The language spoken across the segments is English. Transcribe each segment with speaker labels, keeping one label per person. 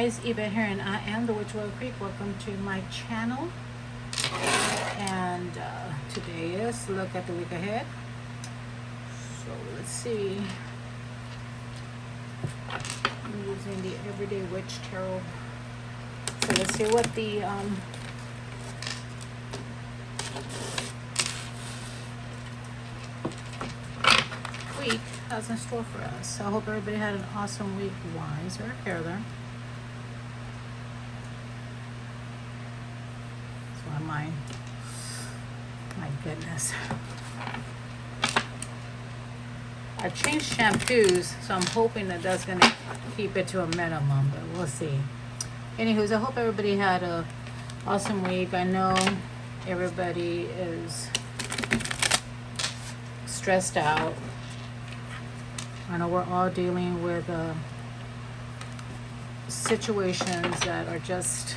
Speaker 1: guys, Eva here, and I am the Witch Wild Creek. Welcome to my channel. And today is look at the week ahead. So let's see. I'm using the Everyday Witch Tarot. So let's see what the week has in store for us. I hope everybody had an awesome week. Why is there a hair there? That's one of mine. My goodness. I changed shampoos, so I'm hoping that that's going to keep it to a minimum, but we'll see. Anywho's, I hope everybody had a awesome week. I know everybody is stressed out. I know we're all dealing with situations that are just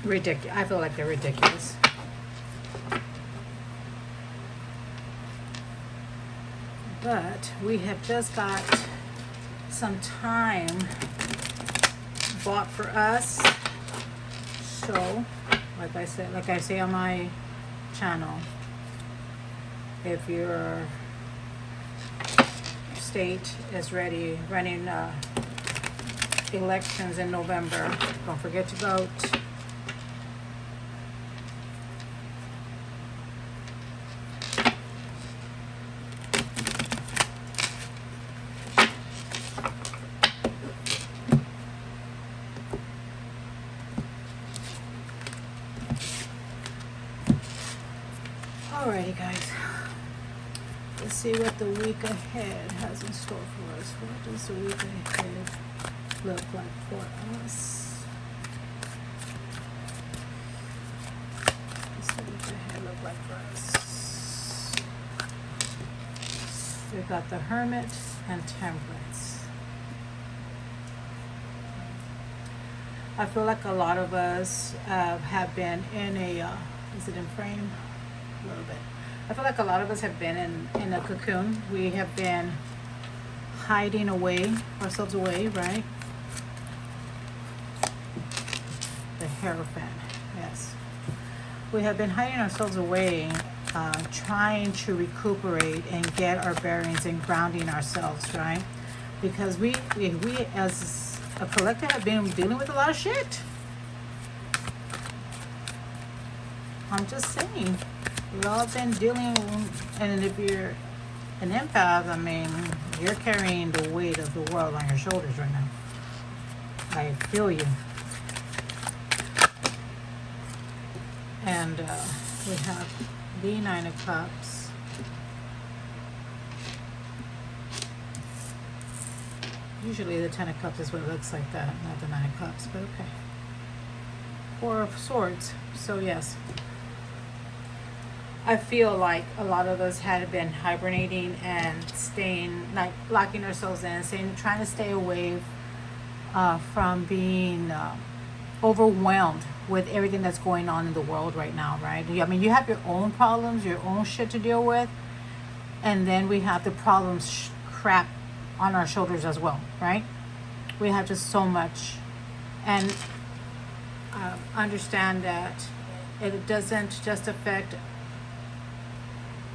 Speaker 1: ridiculous. I feel like they're ridiculous. But we have just got some time bought for us. So, like I say on my channel, if your state is running elections in November, don't forget to vote. Alrighty, guys. Let's see what the week ahead has in store for us. What does the week ahead look like for us? What does the week ahead look like for us? We've got the Hermit and Temperance. I feel like a lot of us have been in a, is it in frame? A little bit. I feel like a lot of us have been in a cocoon. We have been hiding ourselves away, right? The Hierophant, yes. We have been hiding ourselves away, trying to recuperate and get our bearings and grounding ourselves, right? Because we as a collective have been dealing with a lot of shit. I'm just saying. We've all been dealing, and if you're an empath, I mean, you're carrying the weight of the world on your shoulders right now. I feel you. And we have the Nine of Cups. Usually the Ten of Cups is what it looks like that, not the Nine of Cups, but okay. Four of Swords, so yes. I feel like a lot of us had been hibernating and staying, like locking ourselves in, trying to stay away from being overwhelmed with everything that's going on in the world right now, right? I mean, you have your own problems, your own shit to deal with, and then we have the problems crap on our shoulders as well, right? We have just so much, and understand that it doesn't just affect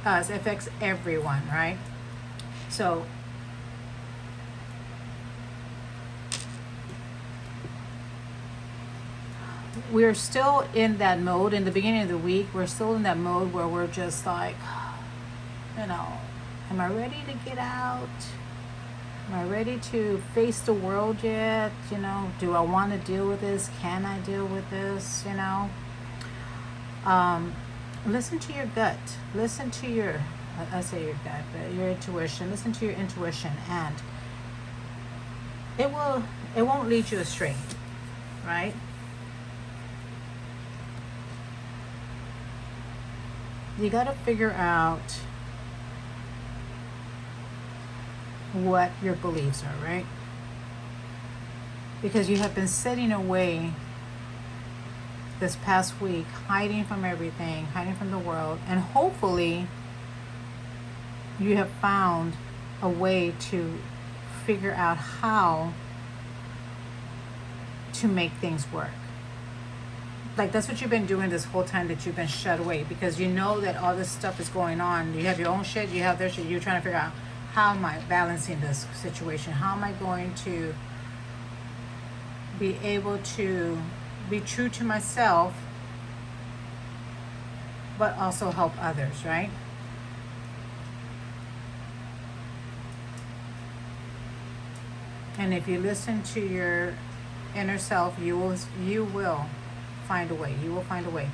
Speaker 1: us, it affects everyone, right? So we're still in that mode. In the beginning of the week, we're still in that mode where we're just like, you know, am I ready to get out? Am I ready to face the world yet? You know, do I want to deal with this? Can I deal with this? You know, listen to your gut. Listen to your, I say your gut, but your intuition. Listen to your intuition, and it won't lead you astray, right? You got to figure out what your beliefs are, right? Because you have been sitting away this past week, hiding from everything, hiding from the world, and hopefully you have found a way to figure out how to make things work. Like, that's what you've been doing this whole time that you've been shut away, because you know that all this stuff is going on. You have your own shit, you have their shit. You're trying to figure out, how am I balancing this situation? How am I going to be able to be true to myself, but also help others, right? And if you listen to your inner self, you will find a way. You will find a way.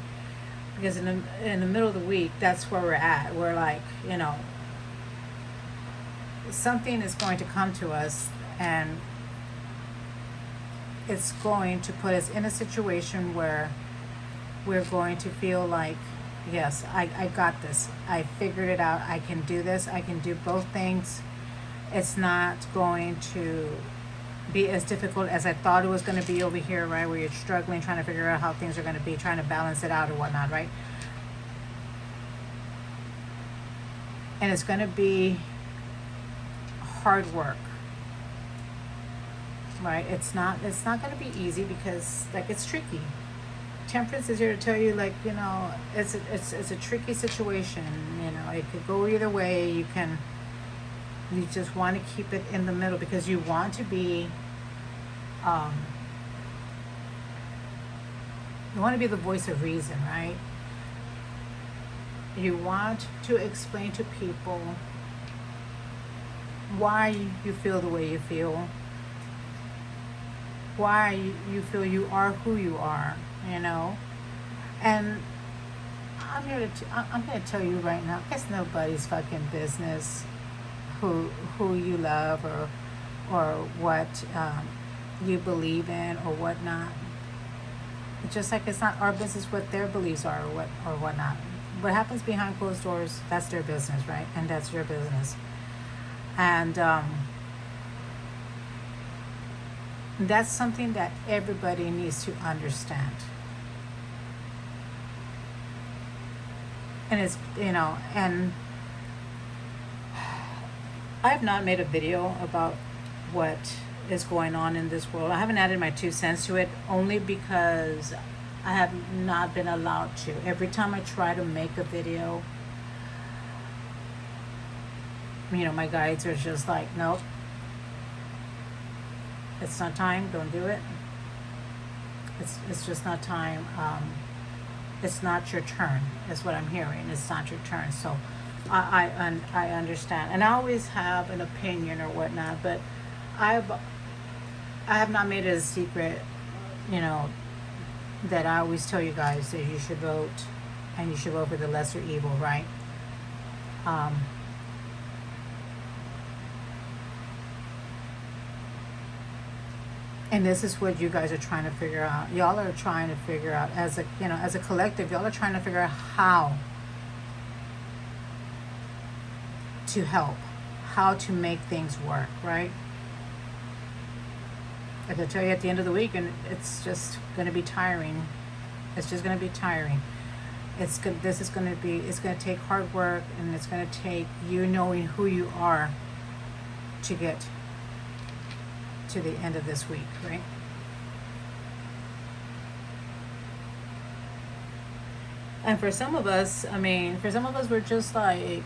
Speaker 1: Because in the middle of the week, that's where we're at. We're like, you know, something is going to come to us, and it's going to put us in a situation where we're going to feel like, yes, I got this. I figured it out. I can do this. I can do both things. It's not going to be as difficult as I thought it was going to be over here, right? Where you're struggling, trying to figure out how things are going to be, trying to balance it out or whatnot, right? And it's going to be hard work, right? It's not going to be easy, because, like, it's tricky. Temperance is here to tell you, like, you know, it's a tricky situation. You know, it could go either way. You just want to keep it in the middle, because you want to be, the voice of reason, right? You want to explain to people why you feel the way you feel, why you feel you are who you are, you know. And I'm here to tell you right now, it's nobody's fucking business who you love, or what you believe in or whatnot. Just like it's not our business what their beliefs are, or whatnot. What happens behind closed doors, that's their business, right? And that's your business. And that's something that everybody needs to understand. And it's, you know, and I have not made a video about what is going on in this world. I haven't added my 2 cents to it, only because I have not been allowed to. Every time I try to make a video, you know, my guides are just like, nope, it's not time, don't do it. It's just not time. It's not your turn, is what I'm hearing. It's not your turn. So I understand. And I always have an opinion or whatnot, but I have not made it a secret, you know, that I always tell you guys that you should vote, and you should vote for the lesser evil, right? And this is what you guys are trying to figure out. Y'all are trying to figure out, as a, you know, as a collective, y'all are trying to figure out how to help, how to make things work, right? I can tell you at the end of the week, and it's just going to be tiring. It's just going to be tiring. It's going to take hard work, and it's going to take you knowing who you are to get to the end of this week, right? And for some of us, we're just like,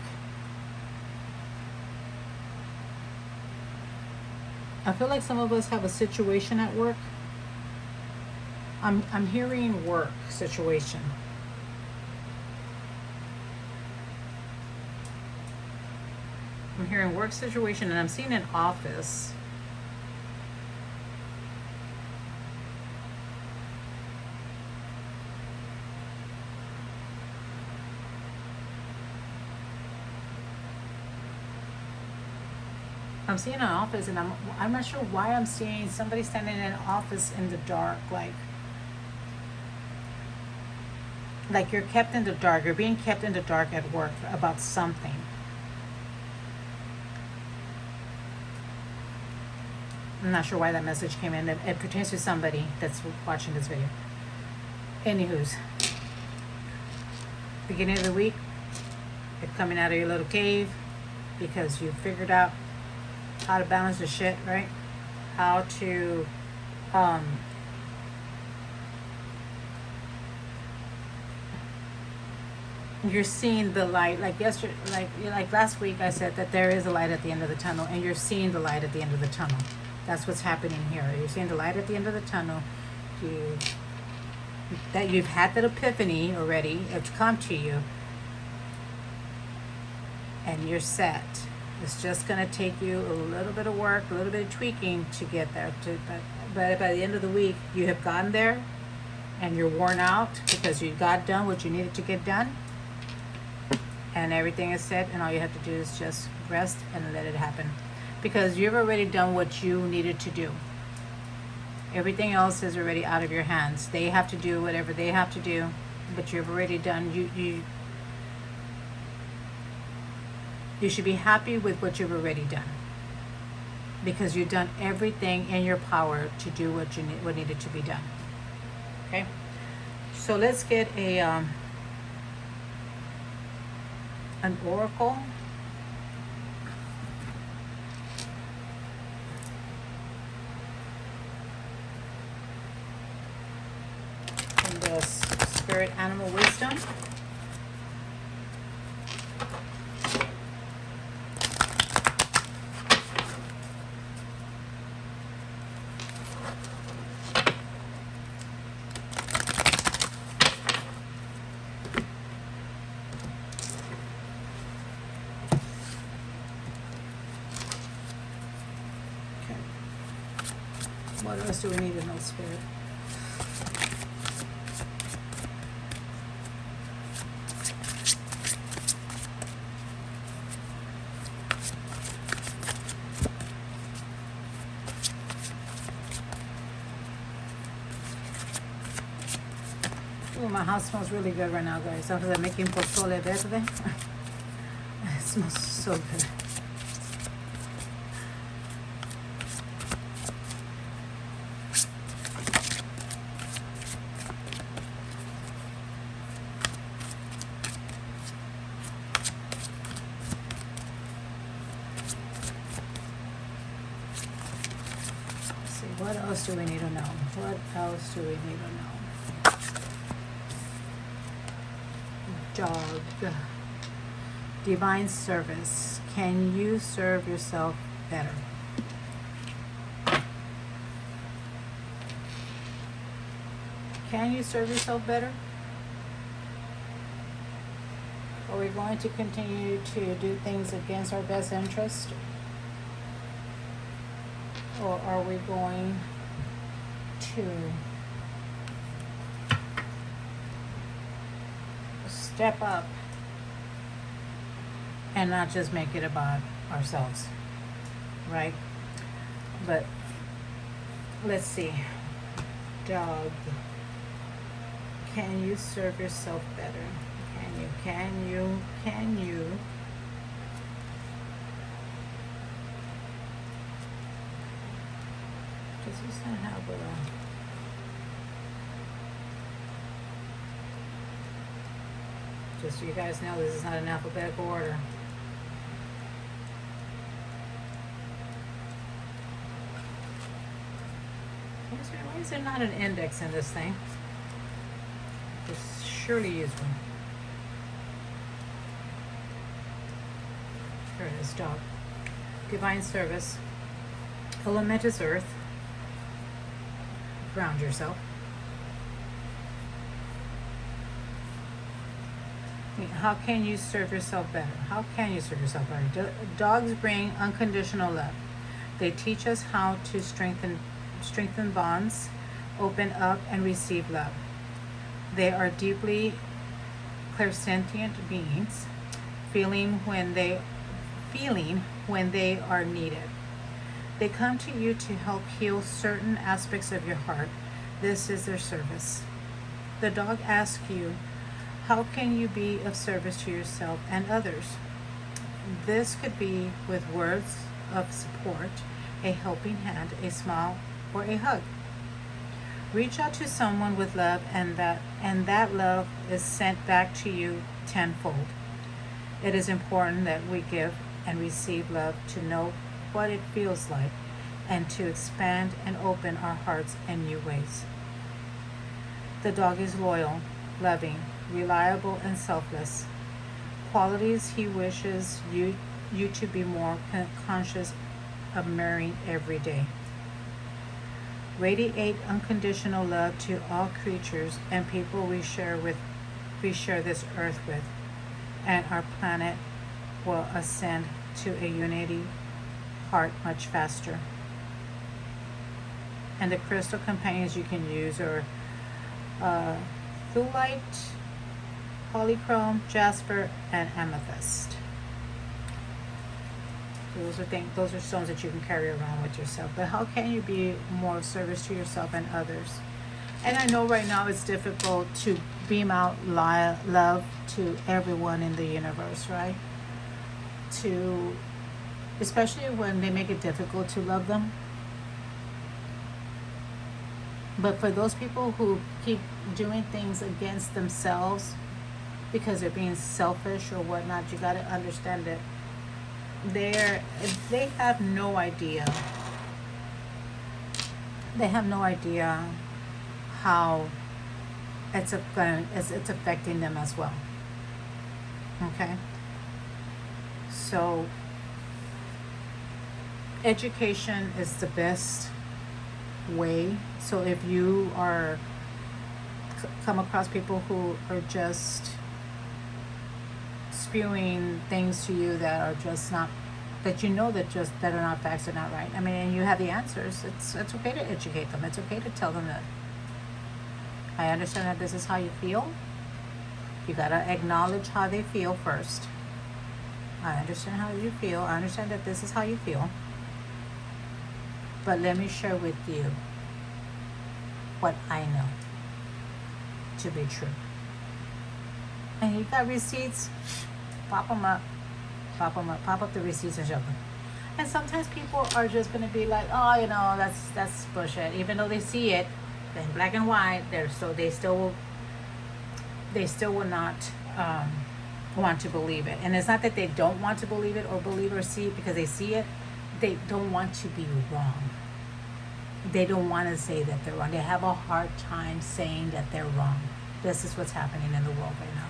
Speaker 1: I feel like some of us have a situation at work. I'm hearing work situation. I'm hearing work situation, and I'm seeing an office. I'm seeing an office, and I'm not sure why I'm seeing somebody standing in an office in the dark, like you're kept in the dark. You're being kept in the dark at work about something. I'm not sure why that message came in. It pertains to somebody that's watching this video. Anywho's, beginning of the week, you're coming out of your little cave because you figured out how to balance the shit, right? How to you're seeing the light. Like yesterday, like last week, I said that there is a light at the end of the tunnel, and you're seeing the light at the end of the tunnel. That's what's happening here. You're seeing the light at the end of the tunnel. You that you've had that epiphany already. It's come to you, and you're set. It's just going to take you a little bit of work, a little bit of tweaking to get there. But by the end of the week, you have gotten there, and you're worn out because you got done what you needed to get done, and everything is set, and all you have to do is just rest and let it happen, because you've already done what you needed to do. Everything else is already out of your hands. They have to do whatever they have to do, but you've already done. You should be happy with what you've already done, because you've done everything in your power to do what needed to be done. Okay, so let's get an oracle. From the Spirit Animal Wisdom. What else do we need to know, Spirit? Oh, my house smells really good right now, guys. I was making pozole verde. It smells so good. What else do we need to know? What else do we need to know? Dog. Divine service. Can you serve yourself better? Can you serve yourself better? Are we going to continue to do things against our best interest? Or are we going to step up and not just make it about ourselves, right? But let's see. Dog. Can you serve yourself better? Can you? Does this not have a... Just so you guys know, this is not in alphabetical order. Why is there not an index in this thing? Just surely use one. Here it is, dog. Divine service. Element is earth. Ground yourself. How can you serve yourself better? How can you serve yourself better? Dogs bring unconditional love. They teach us how to strengthen bonds, open up, and receive love. They are deeply clairsentient beings, feeling when they are needed. They come to you to help heal certain aspects of your heart. This is their service. The dog asks you, how can you be of service to yourself and others? This could be with words of support, a helping hand, a smile, or a hug. Reach out to someone with love, and that love is sent back to you tenfold. It is important that we give and receive love to know what it feels like, and to expand and open our hearts in new ways. The dog is loyal, loving, reliable, and selfless. qualities he wishes you to be more conscious of mirroring every day. Radiate unconditional love to all creatures and people we share this earth with, and our planet will ascend to a unity heart much faster. And the crystal companions you can use are thulite, polychrome, jasper, and amethyst. Those are stones that you can carry around with yourself. But how can you be more of service to yourself and others? And I know right now it's difficult to beam out love to everyone in the universe, right? Especially when they make it difficult to love them. But for those people who keep doing things against themselves because they're being selfish or whatnot, you got to understand that they have no idea. They have no idea how it's affecting them as well. Okay? So education is the best way. So if you are come across people who are just spewing things to you that are just not, that you know that are not facts, are not right. I mean, and you have the answers. It's okay to educate them. It's okay to tell them that I understand that this is how you feel. You gotta acknowledge how they feel first. I understand how you feel. I understand that this is how you feel. But let me share with you what I know to be true. And you got receipts, pop them up, pop up the receipts and show them. And sometimes people are just going to be like, oh, you know, that's bullshit. Even though they see it in black and white, they still will not want to believe it. And it's not that they don't want to believe it or believe or see it because they see it. They don't want to be wrong. They don't want to say that they're wrong. They have a hard time saying that they're wrong. This is what's happening in the world right now.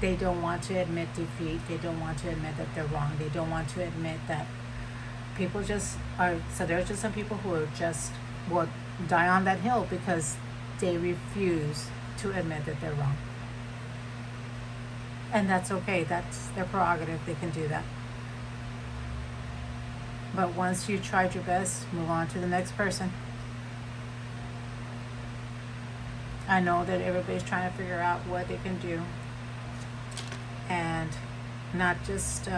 Speaker 1: They don't want to admit defeat. They don't want to admit that they're wrong. They don't want to admit that people just are. So there's just some people who are just will die on that hill because they refuse to admit that they're wrong. And that's okay. That's their prerogative. They can do that. But once you tried your best, move on to the next person. I know that everybody's trying to figure out what they can do. And not just,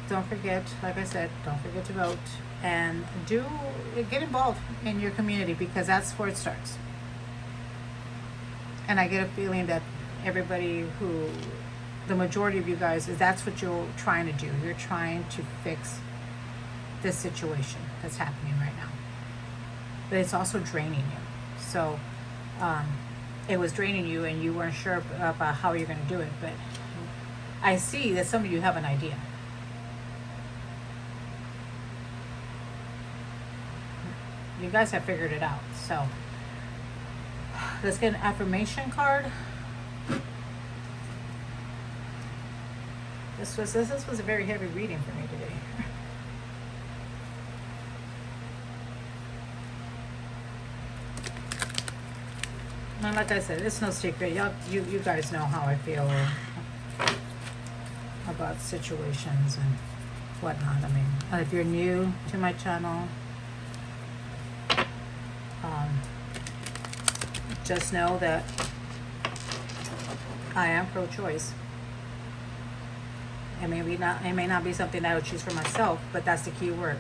Speaker 1: don't forget, like I said, don't forget to vote. And get involved in your community because that's where it starts. And I get a feeling that the majority of you guys, that's what you're trying to do. You're trying to fix this situation that's happening right now. But it's also draining you. So it was draining you and you weren't sure about how you're going to do it. But I see that some of you have an idea. You guys have figured it out. So let's get an affirmation card. This was a very heavy reading for me today. And like I said, it's no secret. You guys know how I feel about situations and whatnot. I mean, if you're new to my channel, just know that I am pro-choice. It may not be something that I would choose for myself, but that's the key word.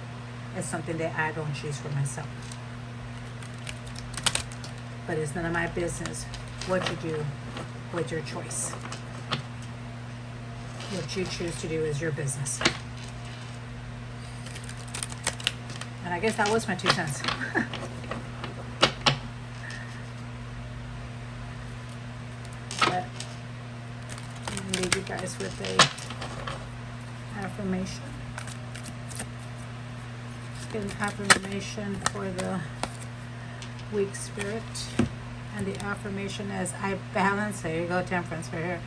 Speaker 1: It's something that I don't choose for myself. But it's none of my business what you do with your choice. What you choose to do is your business. And I guess that was my 2 cents. But I'm gonna leave you guys with a affirmation. Get an affirmation for the weak spirit. And the affirmation is, I balance, there you go, Temperance right here.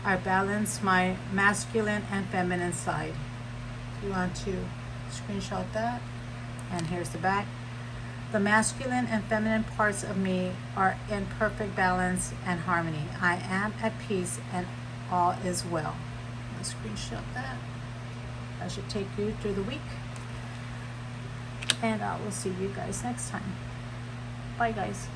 Speaker 1: I balance my masculine and feminine side. You want to screenshot that. And here's the back. The masculine and feminine parts of me are in perfect balance and harmony. I am at peace and all is well. Let's screenshot that. That should take you through the week. And I will see you guys next time. Bye, guys.